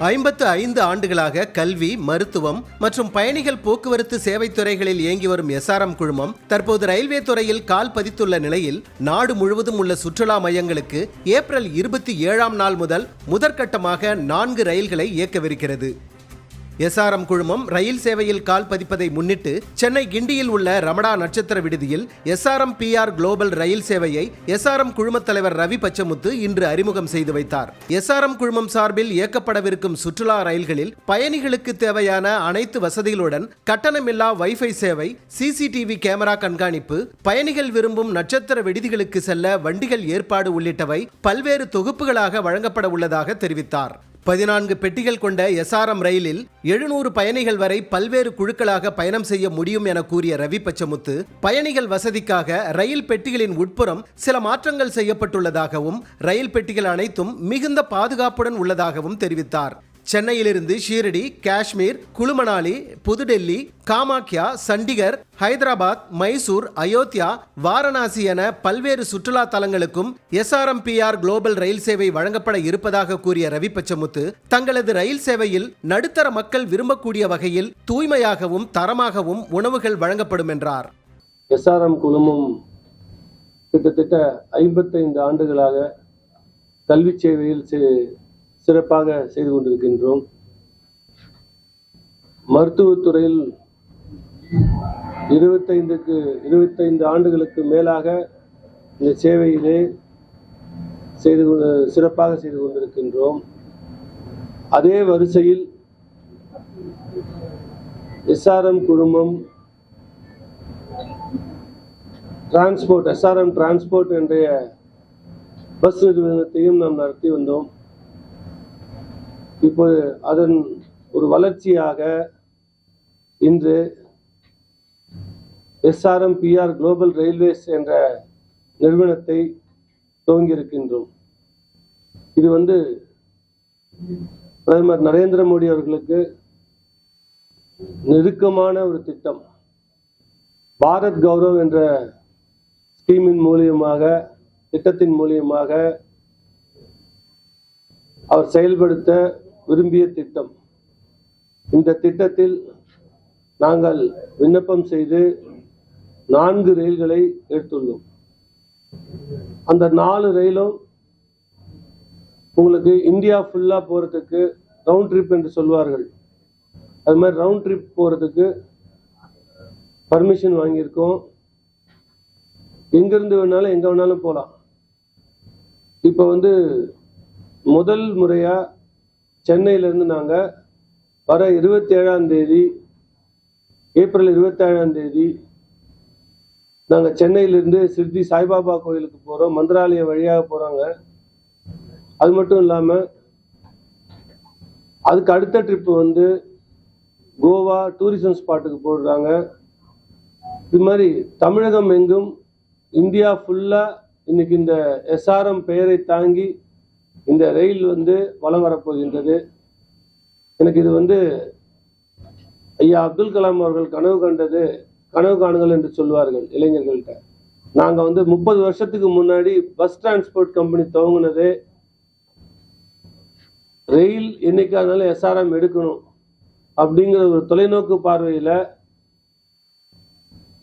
55 ஆண்டுகளாக கல்வி, மருத்துவம் மற்றும் பயணிகள் போக்குவரத்து சேவை துறைகளில் இயங்கி வரும் SRM குழுமம் தற்போது ரயில்வே துறையில் கால் பதித்துள்ள நிலையில் நாடு முழுவதும் உள்ள சுற்றுலா மையங்களுக்கு ஏப்ரல் 27ஆம் நாள் முதல் முதற்கட்டமாக 4 ரயில்களை இயக்கவிருக்கிறது. SRM குழுமம் ரயில் சேவையில் கால் பதிப்பதை முன்னிட்டு சென்னை கிண்டியில் உள்ள ரமணா நட்சத்திர விடுதியில் SRM PR குளோபல் ரயில் சேவையை SRM குழுமத் தலைவர் ரவி பச்சமுத்து இன்று அறிமுகம் செய்து வைத்தார். SRM குழுமம் சார்பில் இயக்கப்படவிருக்கும் சுற்றுலா ரயில்களில் பயணிகளுக்கு தேவையான அனைத்து வசதிகளுடன் கட்டணமில்லா வைஃபை சேவை, CCTV கேமரா கண்காணிப்பு, பயணிகள் விரும்பும் நட்சத்திர விடுதிகளுக்கு செல்ல வண்டிகள் ஏற்பாடு உள்ளிட்டவை பல்வேறு தொகுப்புகளாக வழங்கப்பட உள்ளதாக தெரிவித்தார். 14 பெட்டிகள் கொண்ட SRM ரயிலில் 700 பயணிகள் வரை பல்வேறு குழுக்களாக பயணம் செய்ய முடியும் என கூறிய ரவி பச்சமுத்து, பயணிகள் வசதிக்காக ரயில் பெட்டிகளின் உட்புறம் சில மாற்றங்கள் செய்யப்பட்டுள்ளதாகவும் ரயில் பெட்டிகள் அனைத்தும் மிகுந்த பாதுகாப்புடன் உள்ளதாகவும் தெரிவித்தார். சென்னையிலிருந்து ஷீரடி, காஷ்மீர், குழுமணாலி, புதுடெல்லி, காமாக்யா, சண்டிகர், ஹைதராபாத், மைசூர், அயோத்தியா, வாரணாசி என பல்வேறு சுற்றுலா தலங்களுக்கும் SRM PR குளோபல் ரயில் சேவை வழங்கப்பட இருப்பதாக கூறிய ரவி பச்சமுத்து, தங்களது ரயில் சேவையில் நடுத்தர மக்கள் விரும்பக்கூடிய வகையில் தூய்மையாகவும் தரமாகவும் உணவுகள் வழங்கப்படும் என்றார். SRM குழுமம் கிட்டத்தட்ட 55 ஆண்டுகளாக கல்வி சேவையில் சிறப்பாக செய்து கொண்டிருக்கின்றோம். மருத்துவத்துறையில் 25 ஆண்டுகளுக்கு மேலாக இந்த சேவையிலே சிறப்பாக செய்து கொண்டிருக்கின்றோம். அதே வரிசையில் SRM குழுமம் SRM டிரான்ஸ்போர்ட் என்ற பஸ் நிறுவனத்தையும் நாம் நடத்தி வந்தோம். இப்போது அதன் ஒரு வளர்ச்சியாக இன்று SRM PR குளோபல் ரயில்வேஸ் என்ற நிறுவனத்தை துவங்கியிருக்கின்றோம். இது பிரதமர் நரேந்திர மோடி அவர்களுக்கு நெருக்கமான ஒரு திட்டம். பாரத் கௌரவ் என்ற திட்டத்தின் மூலியமாக அவர் செயல்படுத்த விரும்பிய திட்டம். இந்த திட்டத்தில் நாங்கள் விண்ணப்பம் செய்து 4 ரயில்களை எடுத்துள்ளோம். அந்த 4 ரயிலும் உங்களுக்கு இந்தியா ஃபுல்லா போறதுக்கு ரவுண்ட் ட்ரிப் என்று சொல்வார்கள். அது மாதிரி ரவுண்ட் ட்ரிப் போறதுக்கு பர்மிஷன் வாங்கியிருக்கோம். எங்கிருந்து வேணாலும் எங்க வேணாலும் போகலாம். இப்போ முதல் முறையா சென்னையிலிருந்து நாங்க வர 27ஆம் தேதி, ஏப்ரல் 27ஆம் தேதி நாங்க சென்னையிலிருந்து சிர்டி சாய்பாபா கோயிலுக்கு போறோம். மந்திராலயம் வழியாக போறாங்க. அது மட்டும் இல்லாம அதுக்கு அடுத்த ட்ரிப் கோவா டூரிசம் ஸ்பாட்டுக்கு போடுறாங்க. இது மாதிரி தமிழகம் எங்கும் இந்தியா ஃபுல்லா இன்னைக்கு இந்த SRM பெயரை தாங்கி இந்த ரயில் வலம் வரப்போகின்றது. எனக்கு இது ஐயா அப்துல் கலாம் அவர்கள் கனவு காணுங்கள் என்று சொல்வார்கள் இளைஞர்கள்ட்ட. நாங்க 30 வருஷத்துக்கு முன்னாடி பஸ் டிரான்ஸ்போர்ட் கம்பெனி துவங்கினதே ரயில் என்னைக்கானாலும் SRM எடுக்கணும் அப்படிங்கிற ஒரு தொலைநோக்கு பார்வையில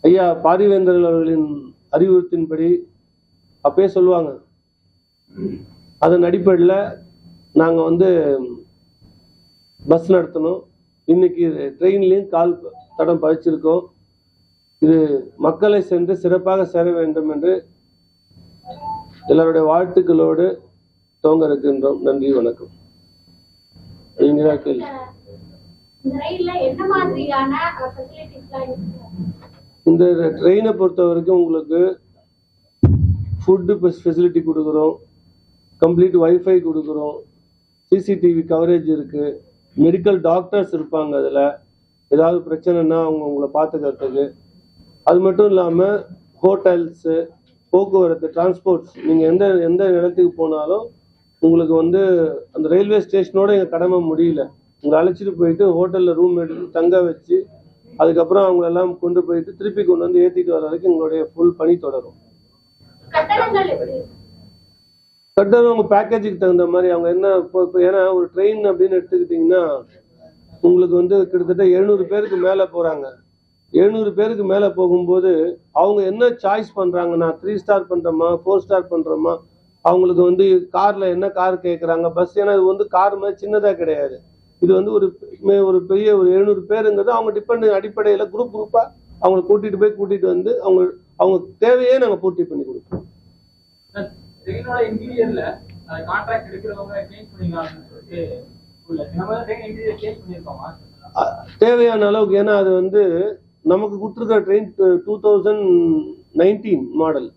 ஐயா பாரிவேந்தர் அவர்களின் அறிவுறுத்தின்படி அப்பயே சொல்லுவாங்க. அதன் அடிப்படையில் நாங்கள் பஸ் நடத்தணும். இன்னைக்கு ட்ரெயின்லையும் கால் தடம் பதிச்சிருக்கோம். இது மக்களை சென்று சிறப்பாக சேர வேண்டும் என்று எல்லாருடைய வாழ்த்துக்களோடு துவங்க இருக்கின்றோம். நன்றி, வணக்கம். இந்த ட்ரெயினை பொறுத்த வரைக்கும் உங்களுக்கு ஃபுட்டு ஃபெசிலிட்டி கொடுக்குறோம், கம்ப்ளீட் வைஃபை கொடுக்குறோம், CCTV கவரேஜ் இருக்கு, மெடிக்கல் டாக்டர்ஸ் இருப்பாங்க. அதில் ஏதாவது பிரச்சனைனா உங்களை பார்த்துக்கிறதுக்கு. அது மட்டும் இல்லாமல் ஹோட்டல்ஸு, போக்குவரத்து, டிரான்ஸ்போர்ட்ஸ், நீங்கள் எந்த இடத்துக்கு போனாலும் உங்களுக்கு அந்த ரயில்வே ஸ்டேஷனோட எங்கள் கடமை முடியல. உங்களை அழைச்சிட்டு போயிட்டு ஹோட்டலில் ரூம் எடுத்து தங்க வச்சு அதுக்கப்புறம் அவங்களெல்லாம் கொண்டு போயிட்டு திருப்பி கொண்டு ஏற்றிட்டு வர வரைக்கும் எங்களுடைய ஃபுல் பணி தொடரும். கரெக்டாக அவங்க பேக்கேஜுக்கு தகுந்த மாதிரி அவங்க என்ன இப்போ ஏன்னா ஒரு ட்ரெயின் அப்படின்னு எடுத்துக்கிட்டிங்கன்னா உங்களுக்கு வந்து கிட்டத்தட்ட 700 பேருக்கு மேலே போகிறாங்க. 700 பேருக்கு மேலே போகும்போது அவங்க என்ன சாய்ஸ் பண்ணுறாங்கன்னா 3 ஸ்டார் பண்ணுறோமா 4 ஸ்டார் பண்ணுறோமா, அவங்களுக்கு வந்து காரில் என்ன கார் கேட்குறாங்க, பஸ். ஏன்னா இது வந்து கார் மாதிரி சின்னதாக கிடையாது. இது வந்து ஒரு பெரிய ஒரு 700 பேருங்கிறது அவங்க அடிப்படையில் குரூப்பாக அவங்களை கூட்டிகிட்டு வந்து அவங்க தேவையே நாங்கள் பூர்த்தி பண்ணி கொடுப்போம். தேவையான அளவுக்கு. ஏன்னா அது வந்து நமக்கு கொடுத்துருக்கிற ட்ரெயின் 2019 மாடல்.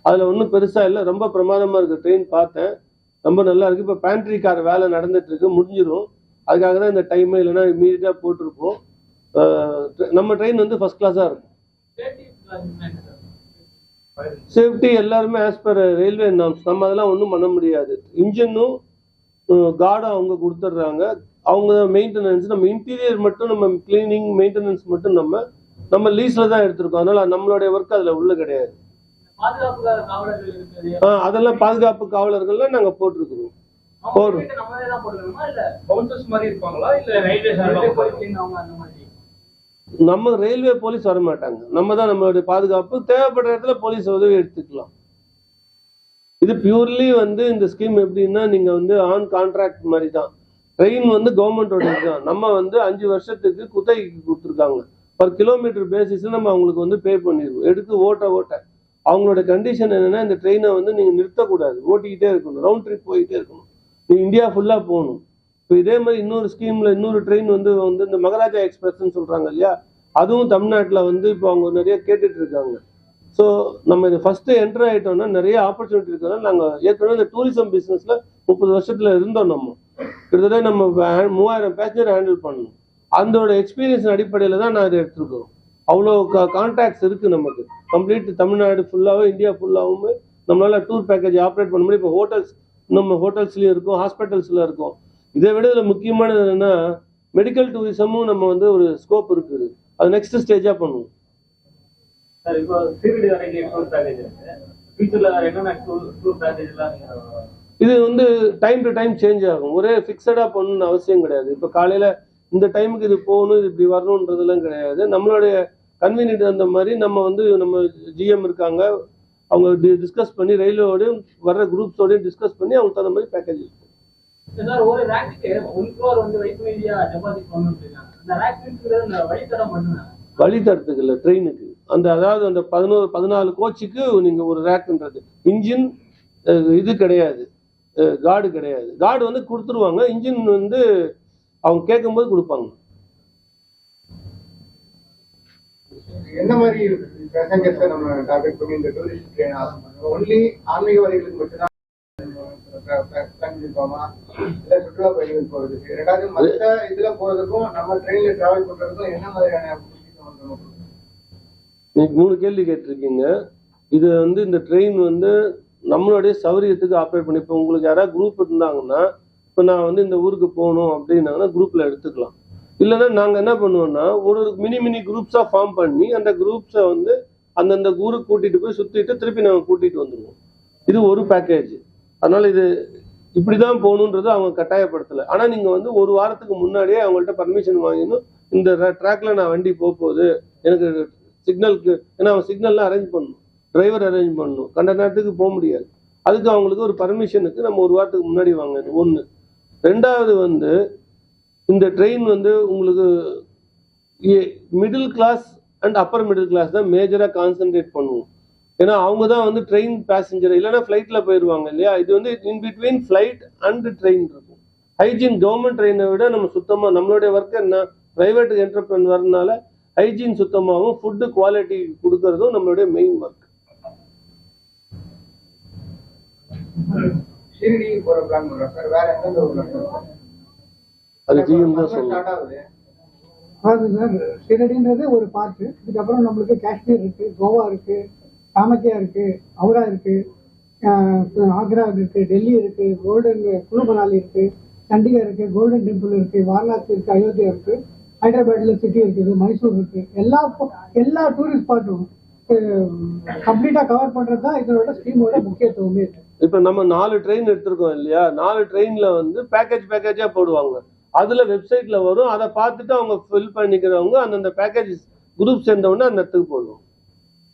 அதில் ஒன்றும் பெருசாக இல்லை, ரொம்ப பிரமாதமாக இருக்குது. ட்ரெயின் பார்த்தேன், ரொம்ப நல்லா இருக்குது. இப்போ பேண்ட்ரி கார் வேலை நடந்துட்டு இருக்கு, முடிஞ்சிடும். அதுக்காக தான் இந்த டைம், இல்லைன்னா இமீடியட்டாக போட்டிருப்போம். நம்ம ட்ரெயின் வந்து ஃபர்ஸ்ட் கிளாஸாக இருக்கும். சேஃப்டி எல்லாருமே ஆஸ் பர் ரயில்வே நார்ம்ஸ். நம்ம அதெல்லாம் ஒன்றும் பண்ண முடியாது. இன்ஜினும் கார்டும் அவங்க கொடுத்துட்றாங்க. அவங்க மெயின்டெனன்ஸ், நம்ம இன்டீரியர் மட்டும், நம்ம கிளீனிங் மெயின்டெனன்ஸ் மட்டும் நம்ம லீஸில் தான் எடுத்திருக்கோம். அதனால் நம்மளுடைய ஒர்க் அதில் உள்ள கிடையாது. அதெல்லாம் பாதுகாப்பு காவலர்கள்லாம் நாங்கள் போட்டிருக்கிறோம். நம்ம ரயில்வே போலீஸ் வர மாட்டாங்க. நம்ம தான் நம்மளுடைய பாதுகாப்பு. தேவைப்படுற இடத்துல போலீஸ் உதவி எடுத்துக்கலாம். இது பியூர்லி வந்து இந்த ஸ்கீம் எப்படின்னா, நீங்க வந்து ஆன் கான்ட்ராக்ட் மாதிரி தான். ட்ரெயின் வந்து கவர்மெண்டோட தான். நம்ம வந்து 5 வருஷத்துக்கு குத்தகைக்கு கொடுத்துருக்காங்க. பர் கிலோமீட்டர் பேசிஸ் நம்ம அவங்களுக்கு வந்து பே பண்ணிடுவோம். எடுத்து ஓட்ட அவங்களோட கண்டிஷன் என்னன்னா, இந்த ட்ரெயினை வந்து நீங்க நிறுத்தக்கூடாது, ஓட்டிக்கிட்டே இருக்கணும், ரவுண்ட் ட்ரிப் போயிட்டே இருக்கணும், நீ இந்தியா ஃபுல்லா போகணும். இப்போ இதே மாதிரி இன்னொரு ஸ்கீம்ல இன்னொரு ட்ரெயின் வந்து இந்த மகாராஜா எக்ஸ்பிரஸ்ன்னு சொல்றாங்க இல்லையா, அதுவும் தமிழ்நாட்டில் வந்து இப்போ அவங்க நிறைய கேட்டுட்டு இருக்காங்க. ஸோ நம்ம இது ஃபர்ஸ்ட் என்டர் ஆகிட்டோம்னா நிறைய ஆப்பர்ச்சுனிட்டி இருக்கிறதுனால நாங்கள் ஏற்கனவே இந்த டூரிசம் பிஸ்னஸ்ல 30 வருஷத்துல இருந்தோம். நம்ம கிட்டத்தட்ட நம்ம 3000 பேசஞ்சர் ஹேண்டில் பண்ணணும். அதோட எக்ஸ்பீரியன்ஸ் அடிப்படையில் தான் நான் இதை எடுத்துருக்கோம். அவ்வளோ கான்டாக்ட்ஸ் இருக்கு நமக்கு. கம்ப்ளீட் தமிழ்நாடு ஃபுல்லாகவும் இந்தியா ஃபுல்லாகவும் நம்மளால டூர் பேக்கேஜ் ஆப்ரேட் பண்ண முடியும். இப்போ நம்ம ஹோட்டல்ஸ்லயும் இருக்கும், ஹாஸ்பிட்டல்ஸ்ல இருக்கும். இதை விட இதில் முக்கியமானது என்னன்னா, மெடிக்கல் டூரிசமும் நம்ம வந்து ஒரு ஸ்கோப் இருக்குது. அது நெக்ஸ்ட் ஸ்டேஜா பண்ணுவோம். இது வந்து டைம் டு டைம் சேஞ்ச் ஆகும். ஒரே ஃபிக்ஸடா பண்ணணும்னு அவசியம் கிடையாது. இப்போ காலையில இந்த டைமுக்கு இது போகணும், இது இப்படி வரணுன்றதெல்லாம் கிடையாது. நம்மளுடைய கன்வீனியன்ட் அந்த மாதிரி நம்ம ஜிஎம் இருக்காங்க, அவங்க டிஸ்கஸ் பண்ணி ரயில்வேயோட வர்ற குரூப்ஸோடய டிஸ்கஸ் பண்ணி அவங்க தகுந்த மாதிரி பேக்கேஜ் இருக்கும். வழித்தடத்துக்கு இல்லை, ட்ரெயினுக்கு. அதாவது அந்த 14 கோச்சுக்கு நீங்க ஒரு ரேக்ன்றது. இன்ஜின் இது கிடையாது, கார்டு கிடையாது. கார்டு வந்து கொடுத்துருவாங்க, இன்ஜின் வந்து அவங்க கேட்கும் போது கொடுப்பாங்க. என்ன மாதிரி பேசஞ்சர்ஸை நம்ம டார்கெட் பண்ணி இந்த டூரிஸ்ட் ட்ரெயின் ஒன்லி ஆன்மீகவாதிகளுக்கு மட்டும்தான் பண்ணிருக்கோமா, இல்ல சுற்றுலா பயணிகள் போறதுக்கு? ரெண்டாவது மற்ற இதுல போறதுக்கும் நம்ம ட்ரெயின்ல டிராவல் பண்றதுக்கும் என்ன மாதிரியான 3 கேள்வி கேட்டிருக்கீங்க. இது வந்து இந்த ட்ரெயின் வந்து நம்மளுடைய சௌரியத்துக்கு ஆப்ரேட் பண்ணி, இப்போ உங்களுக்கு யாராவது குரூப் இருந்தாங்கன்னா, இப்போ நான் வந்து இந்த ஊருக்கு போகணும் அப்படின்னாங்கன்னா குரூப்ல எடுத்துக்கலாம். இல்லைன்னா நாங்கள் என்ன பண்ணுவோம்னா, ஒரு மினி குரூப்ஸாக ஃபார்ம் பண்ணி அந்த குரூப்ஸை வந்து அந்தந்த ஊருக்கு கூட்டிட்டு போய் சுற்றிட்டு திருப்பி நாங்கள் கூட்டிட்டு வந்துடுவோம். இது ஒரு பேக்கேஜ். அதனால இது இப்படிதான் போகணுன்றது அவங்க கட்டாயப்படுத்தலை. ஆனால் நீங்கள் வந்து ஒரு வாரத்துக்கு முன்னாடியே அவங்கள்ட்ட பர்மிஷன் வாங்கிடணும். இந்த ட்ராக்ல நான் வண்டி போகும்போது எனக்கு சிக்னலுக்கு, ஏன்னா அவன் சிக்னல்லாம் அரேஞ்ச் பண்ணணும், டிரைவர் அரேஞ்ச் பண்ணணும், கண்ட நேரத்துக்கு போக முடியாது. அதுக்கு அவங்களுக்கு ஒரு பர்மிஷனுக்கு நம்ம ஒரு வாரத்துக்கு முன்னாடி வாங்க. ஒன்று. ரெண்டாவது வந்து இந்த ட்ரெயின் வந்து உங்களுக்கு middle class and upper middle class தான் மேஜராக கான்சென்ட்ரேட் பண்ணுவோம். ஏன்னா அவங்க தான் வந்து ட்ரெயின் பேசஞ்சர், இல்லைன்னா ஃப்ளைட்டில் போயிடுவாங்க இல்லையா. இது வந்து in between flight and train இருக்கும். ஹைஜீன் கவர்மெண்ட் ட்ரெயினை விட நம்ம சுத்தமாக, நம்மளுடைய ஒர்க் என்ன, பிரைவேட் என்டர்பிரைஸ் வரதுனால ஹைஜீன் சுத்தமாகவும் ஃபுட்டு குவாலிட்டி கொடுக்கறதும் நம்மளுடைய மெயின் ஒர்க். ஷிரடி போற பிளான் பண்றோம் சார், வேற எந்த ஊர்ல அது ஜிஎம் தான் சொல்லுங்க. அதாவது சார், ஷிரடின்றது ஒரு பார்க்கு. இதுக்கப்புறம் நம்மளுக்கு காஷ்மீர் இருக்கு, கோவா இருக்கு, காமக்கியா இருக்கு, ஹவுரா இருக்கு, ஆக்ரா இருக்கு, டெல்லி இருக்கு, கோல்டன் குழு மணாலி இருக்கு, சண்டிகர் இருக்கு, கோல்டன் டெம்பிள் இருக்கு, வாரணாசி இருக்கு, அயோத்தியா இருக்கு, ஹைதராபாத்ல சிட்டி இருக்குது, மைசூர் இருக்கு. எல்லா டூரிஸ்ட் ஸ்பாட்டும் கம்ப்ளீட்டா கவர் பண்றது தான் இதோட ஸ்கீமோட முக்கியத்துவமே இருக்கு. இப்போ நம்ம 4 ட்ரெயின் எடுத்திருக்கோம் இல்லையா, 4 ட்ரெயினில் வந்து பேக்கேஜாக போடுவாங்க. அதில் வெப்சைட்டில் வரும், அதை பார்த்துட்டு அவங்க ஃபில் பண்ணிக்கிறவங்க அந்தந்த பேக்கேஜ் குரூப் சேர்ந்தவொடனே அந்த இடத்துக்கு போடுவோம்.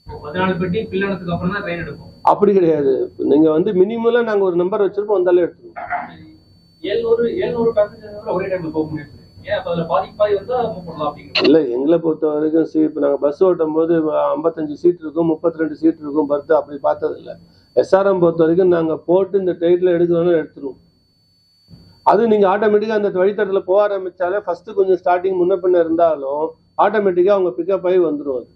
14 பெட்டி ஃபில் ஆனதுக்கு அப்புறம் தான் ட்ரெயின் எடுப்போம். அப்படி கிடையாது, நீங்கள் வந்து மினிமலாக நாங்கள் ஒரு நம்பர் வச்சுருப்போம், வந்தாலே எடுத்துருவோம். 700 பேசஞ்சர் ஒரே டைமில் போக முடியும். ஏன் அப்போ அதில் பாதி வந்தால் போடலாம் அப்படிங்கிற இல்லை, எங்களை பொறுத்த வரைக்கும் இப்போ நாங்கள் பஸ் ஓட்டும் போது 55 சீட் இருக்கும், 32 சீட் இருக்கும் பர்த்து, அப்படி பார்த்ததில்லை. SRM பொறுத்த வரைக்கும் நாங்கள் போட்டு இந்த டைட்டில் எடுக்கணும்னு எடுத்துருவோம். அது நீங்கள் ஆட்டோமேட்டிக்காக அந்த வழித்தடத்தில் போக ஆரம்பித்தாலே ஃபஸ்ட்டு கொஞ்சம் ஸ்டார்டிங் முன்ன பின்ன இருந்தாலும் ஆட்டோமேட்டிக்காக அவங்க பிக்கப் ஆகி வந்துடும். அது